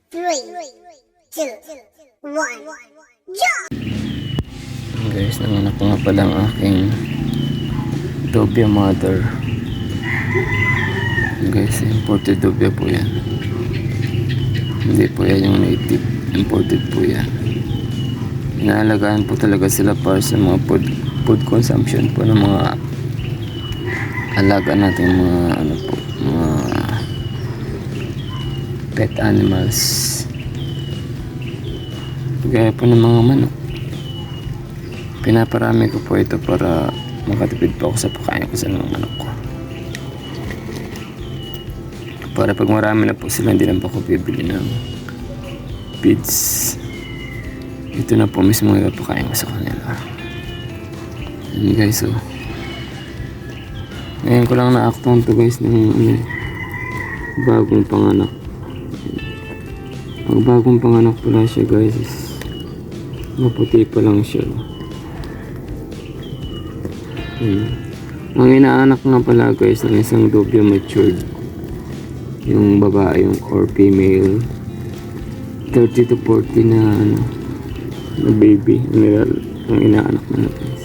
Three, two, one, jump! Guys, nanganak ko nga pala ang aking Dobia mother. Guys, imported Dobia po yan. Hindi po yan yung native. Imported po yan. Inaalagaan po talaga sila para sa mga food consumption po ng mga alaga natin, mga ano po, mga pet animals. Gaya po ng mga manok. Pinaparami ko po ito para makatipid po ako sa pagkain ko sa mga manok ko. Para pag marami na po sila, hindi na po ako bibili ng feeds. Ito na po mismo yung pagkain ko sa kanila. Yan guys, oh. Ngayon ko lang na-acton to guys ng bagong panganak. Ang bagong panganak pala siya guys is maputi pa lang siya. Ang inaanak nga pala guys ng isang Dobia matured, yung babae yung or female, 30 to 40 na ano, na baby ang inaanak na guys.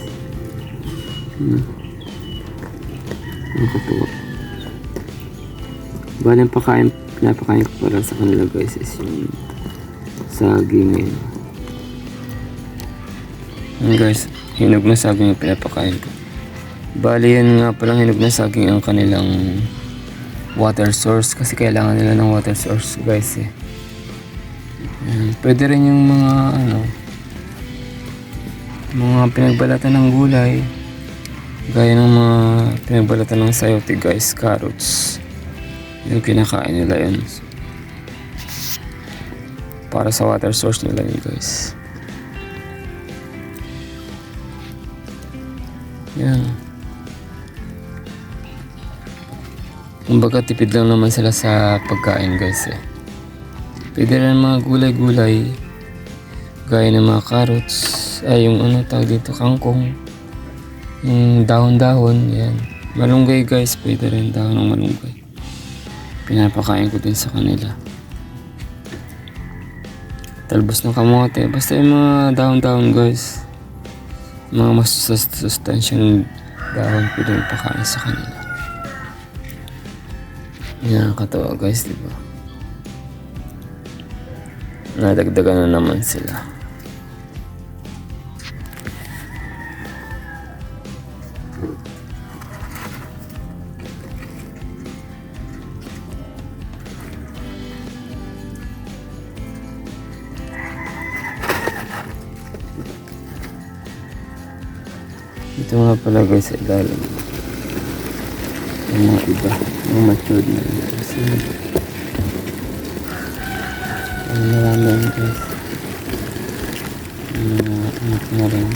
Nakatuwa. Bali ang pinapakain ko para sa kanila guys is yung saging ngayon. Guys, hinog na saging yung pinapakain ko. Bali yan nga palang hinog na saging ang kanilang water source kasi kailangan nila ng water source guys eh. Pwede rin yung mga pinagbalatan ng gulay gaya ng mga pinagbalatan ng sayote guys, carrots, yung kinakain nila yun para sa water source nila yun guys. Yan. Kumbaga tipid lang naman sila sa pagkain guys eh. Pwede rin mga gulay-gulay gaya ng mga carrots, ay yung tawag dito, kangkong, yung dahon-dahon, yan. Malunggay guys, pwede rin dahon ng malunggay. Pinapakain ko din sa kanila. Talbos ng kamote, basta yung mga dahon-dahon guys, mga mas sustansyang dahon pwede rin pakain sa kanila. Nakakatawa guys, diba? Nadagdagan na naman sila. Ito nga pala guys sa ilalim. Yung mga iba, yung matured na yun. Kasi marami yan guys. Anak na rin.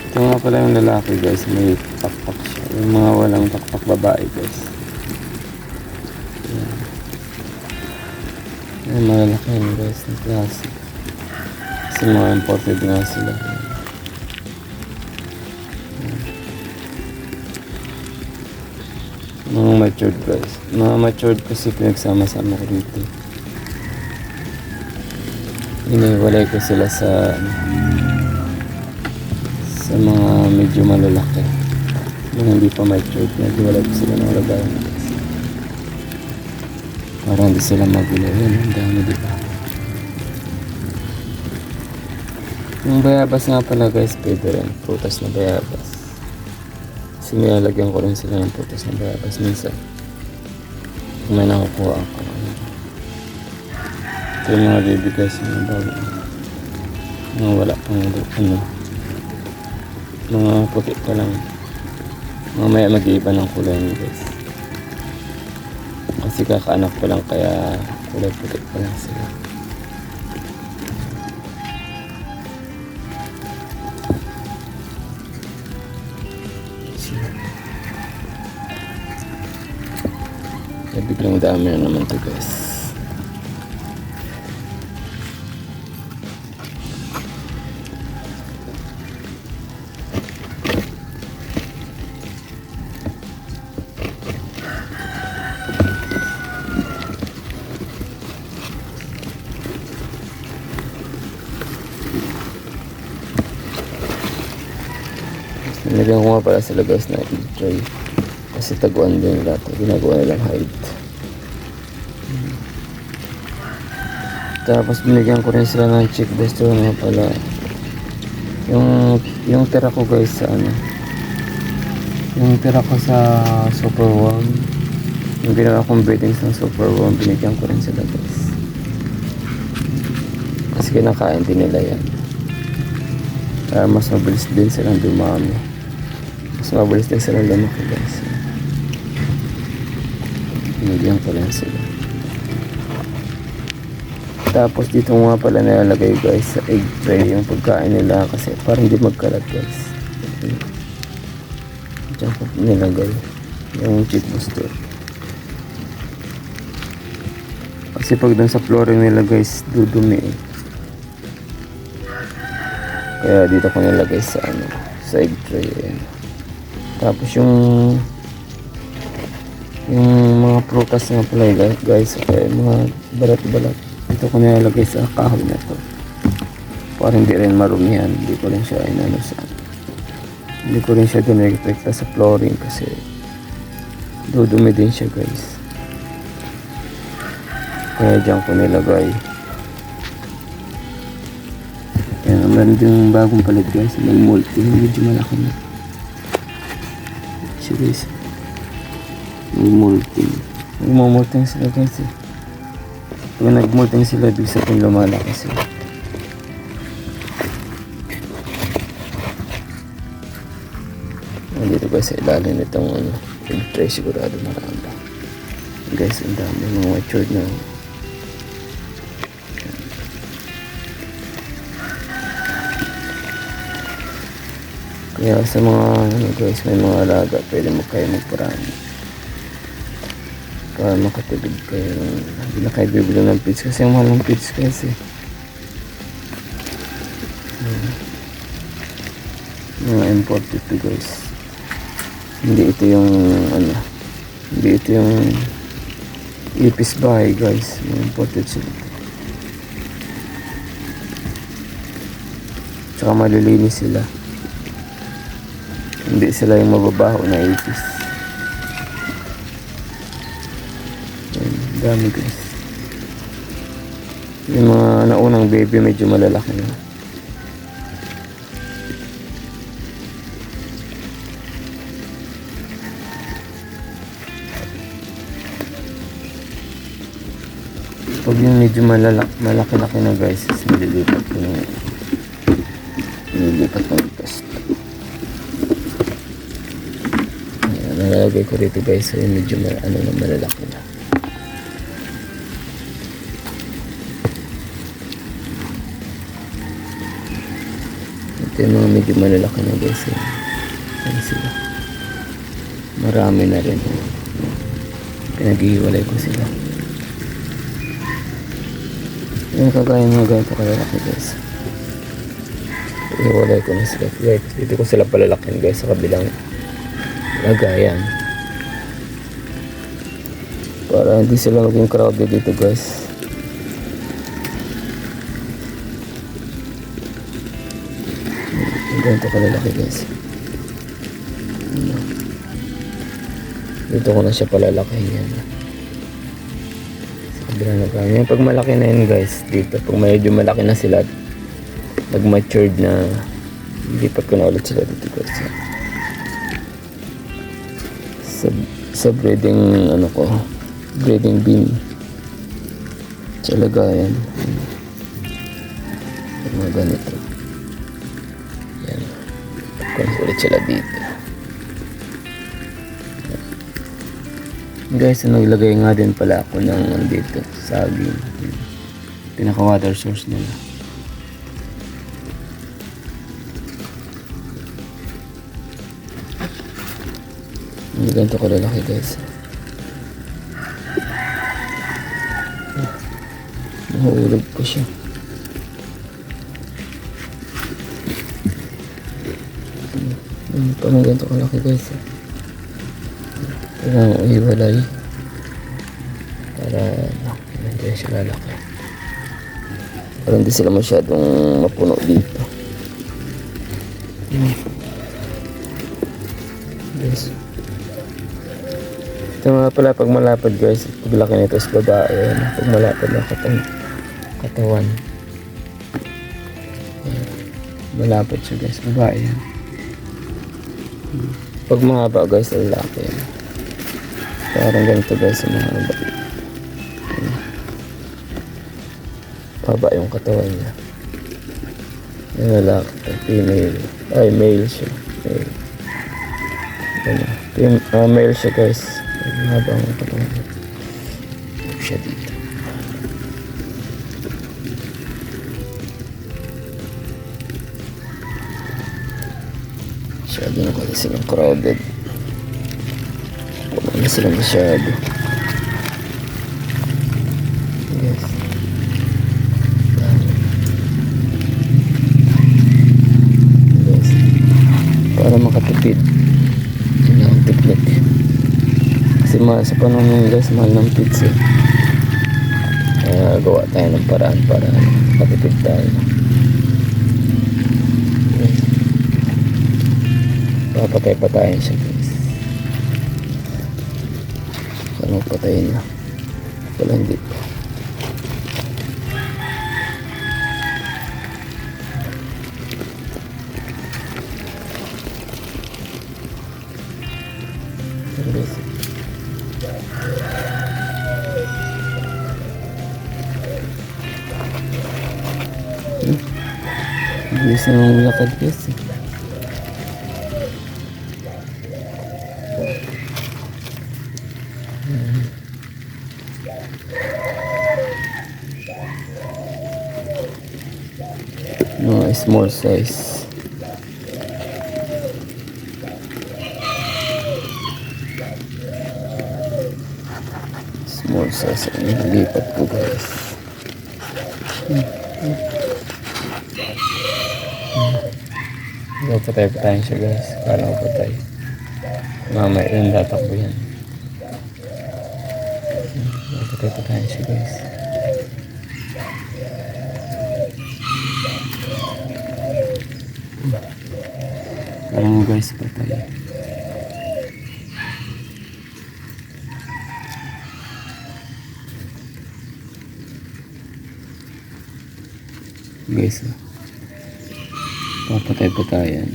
Ito nga pala yung lalaki guys, may pakpak siya. Yung mga walang pakpak babae guys. Yan malalaki yan guys, ng klase. Kasi mga imported nga sila. Mga matured guys. Mga matured kasi pinagsama-sama ko dito. Iniwalay ko sila sa mga medyo malalaki. Yung hindi pa matured, naghiwalay ko sila ng lagayan guys. Para hindi sila magulo. Yan, ang dami diba. Yung bayabas nga pala guys, pwede rin. Prutas na bayabas. Kasi nilalagyan ko rin sila ng prutas na bayabas minsan. Kung may nakukuha ako. Ito yung mga baby guys, yung bago. Mga wala pang mga puti pa lang. Mamaya mag-iiba ng kulay niya guys. Kasi kakaanak pa lang kaya kulay puti pa lang sila. Biglang dami na naman to guys. Nilagyan ko nga pala sila guys na egg tray. Kasi taguan din nila ito. Ginagawa nilang hide. Tapos binigyan ko rin sila ng chick duster nga pala. Yung tira ko guys sa ano. Yung tira ko sa super warm. Yung ginawa kong beddings ng super warm. Binigyan ko rin sila guys. Kasi kinakain din nila yan. Kaya mas mabilis din silang dumami. Mas mabilis din silang lumaki guys. Binigyan ko rin sila. Tapos dito nga pala nilalagay guys sa egg tray yung pagkain nila kasi parang hindi magkalat guys. Diyan ko nilagay yung chick booster. Kasi pag dun sa flooring nila guys dudumi eh. Kaya dito ko nilagay sa ano, sa egg tray. Ayan. Tapos yung mga prutas nga pala guys, okay, mga balat-balat. Dito ko nilagay sa kahoy na to. Para hindi rin marumihan. Hindi ko rin siya hindi ko rin siya dinireflecta sa flooring kasi dudumi din siya guys. Kaya dyan ko nilagay. Yan, meron din bagong palit guys. May multi. Medyo malaki na. Siya guys. May multi. Nagmamulting sila guys eh. Pag nagmulting sila, ibig sabihin lumalaki sila. Dito guys sa ilalim nitong ano, egg tray sigurado marami. Guys, ang dami mga matured na. Kaya sa mga ano guys, may mga alaga, pwede mo kayo magparami. Para makatipid kayo ng hindi na kayo bibili ng feeds kasi ang mahal ng feeds guys eh. Mga imported to guys. Hindi ito yung ano, hindi ito yung ipis bahay guys. Mga imported sila. Tsaka malilinis sila. Hindi sila yung mababaho na ipis. Dami guys. Yung mga naunang baby medyo malalaki na. Pag yung medyo malaki-laki na guys, nililipat ko ng test. Ayan, nalalagay ko rito guys, so yung medyo malalaki na. Ito yung mga medyo malalaki na guys. Ayan sila. Marami na rin. Pinaghihiwalay ko sila. Yung kagaya mga ganito kalalaki guys. Hiwalay ko na sila guys. Dito ko sila palalakin guys sa kabilang lagayan. Para hindi sila maging crowded dito guys. Ganito kalalaki guys. Dito ko na siya palalakihin yan. Yan, pag malaki na yun guys dito, pag medyo malaki na sila nag-matured na, lipat ko na ulit sila dito guys sa breeding ano ko, breeding bin sa lagayan. Mga ganito yan, lipat ko ulit sila dito guys. Naglagay nga din pala ako ng dito saging, pinaka water source nila. Ganito ko lalaki guys. Nahulog ko siya. Parang ganito ko lalaki guys. Parang iwalay para hindi siya lalaki, para hindi sila masyadong mapuno dito. Ito nga pala pag malapad guys, paglaki nito is babae. Ayan, pag malapad na katawan. Ayan. Malapad siya guys, babae yan. Pag mahaba guys, lalaki yan. Parang ganito guys, mahaba. Ayan. Haba yung katawan niya. Yung lalaki, female. Ay, male siya. Male. Male siya guys. Mahaba ang katawan niya. Ito siya dito. Masyado na kasi silang crowded. Wala na sila masyado. Yes. Yes. Para makatipid. Yun ang technique. Kasi sa panahon ng guys, mahal ng pizza. Kaya gawa tayo ng paraan para makatipid tayo. Papatay-patayin siya guys. Ano patayin na? Wala hindi pa. Bilis na mga lakad guys eh. Mga small size. Small size ang nilipat ko guys. Patay-patayin siya guys. Para mapatay. Mamaya yun tatakbo yan. Patay-patayin siya guys. Ayan guys, patay. Guys, papatay-patayan.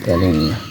Galing niya.